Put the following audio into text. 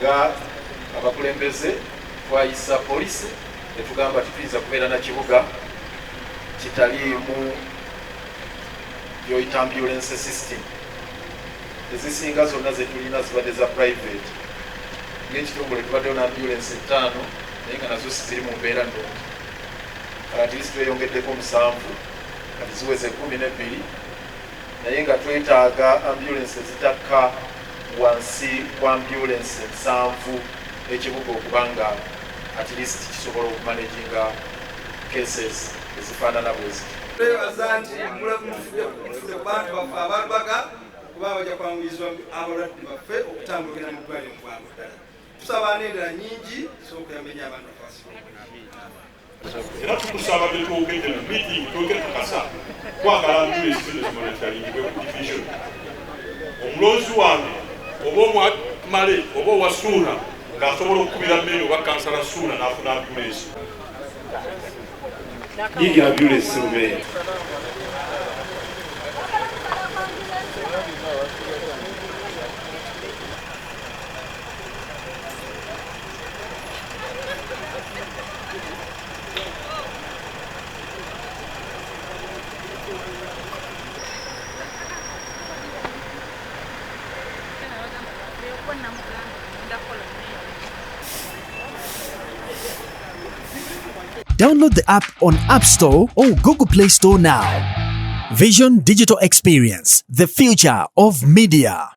nga abakulembeze twayisa polisi netugamba tutuyinza kubeera na kibuga kitaliimu byoyita ambulance system. Ezisinga zonna zetulina zibadde za private, ng'ekitongole tubaddeyo na ambulance 5 naye nga nazo ziri mu mbeera nnungi. At least tweyongeddeko 7 kati ziweze 12 naye nga twetaaga ambulance zitakka wansi kwa ambulance 7 ekibuga okubanga at least kisobola okumanaginga cases ezifaanana bwezi. Twebaza nti mufudde ku bantu baffe abalwaga kuba bajja kwanguyizibwa abalwadde baffe okutambulira mu ddwaliro mu bwangu ddala. Tusaba n'endala nnyingi z'okuyambenya abantu baffe. Era tukusaba bye twogedde mu meeting twogere tukasa twagala ambulance zino zimonitoringibwe ku division. Omulonzi wange oba omwamale oba owa Suuna ng'asobola okukubira mmere oba kansala Suuna n'afuna ambulance. Yigira ambulance Rubeera. Download the app on App Store or Google Play Store now. Vision Digital Experience, the future of media.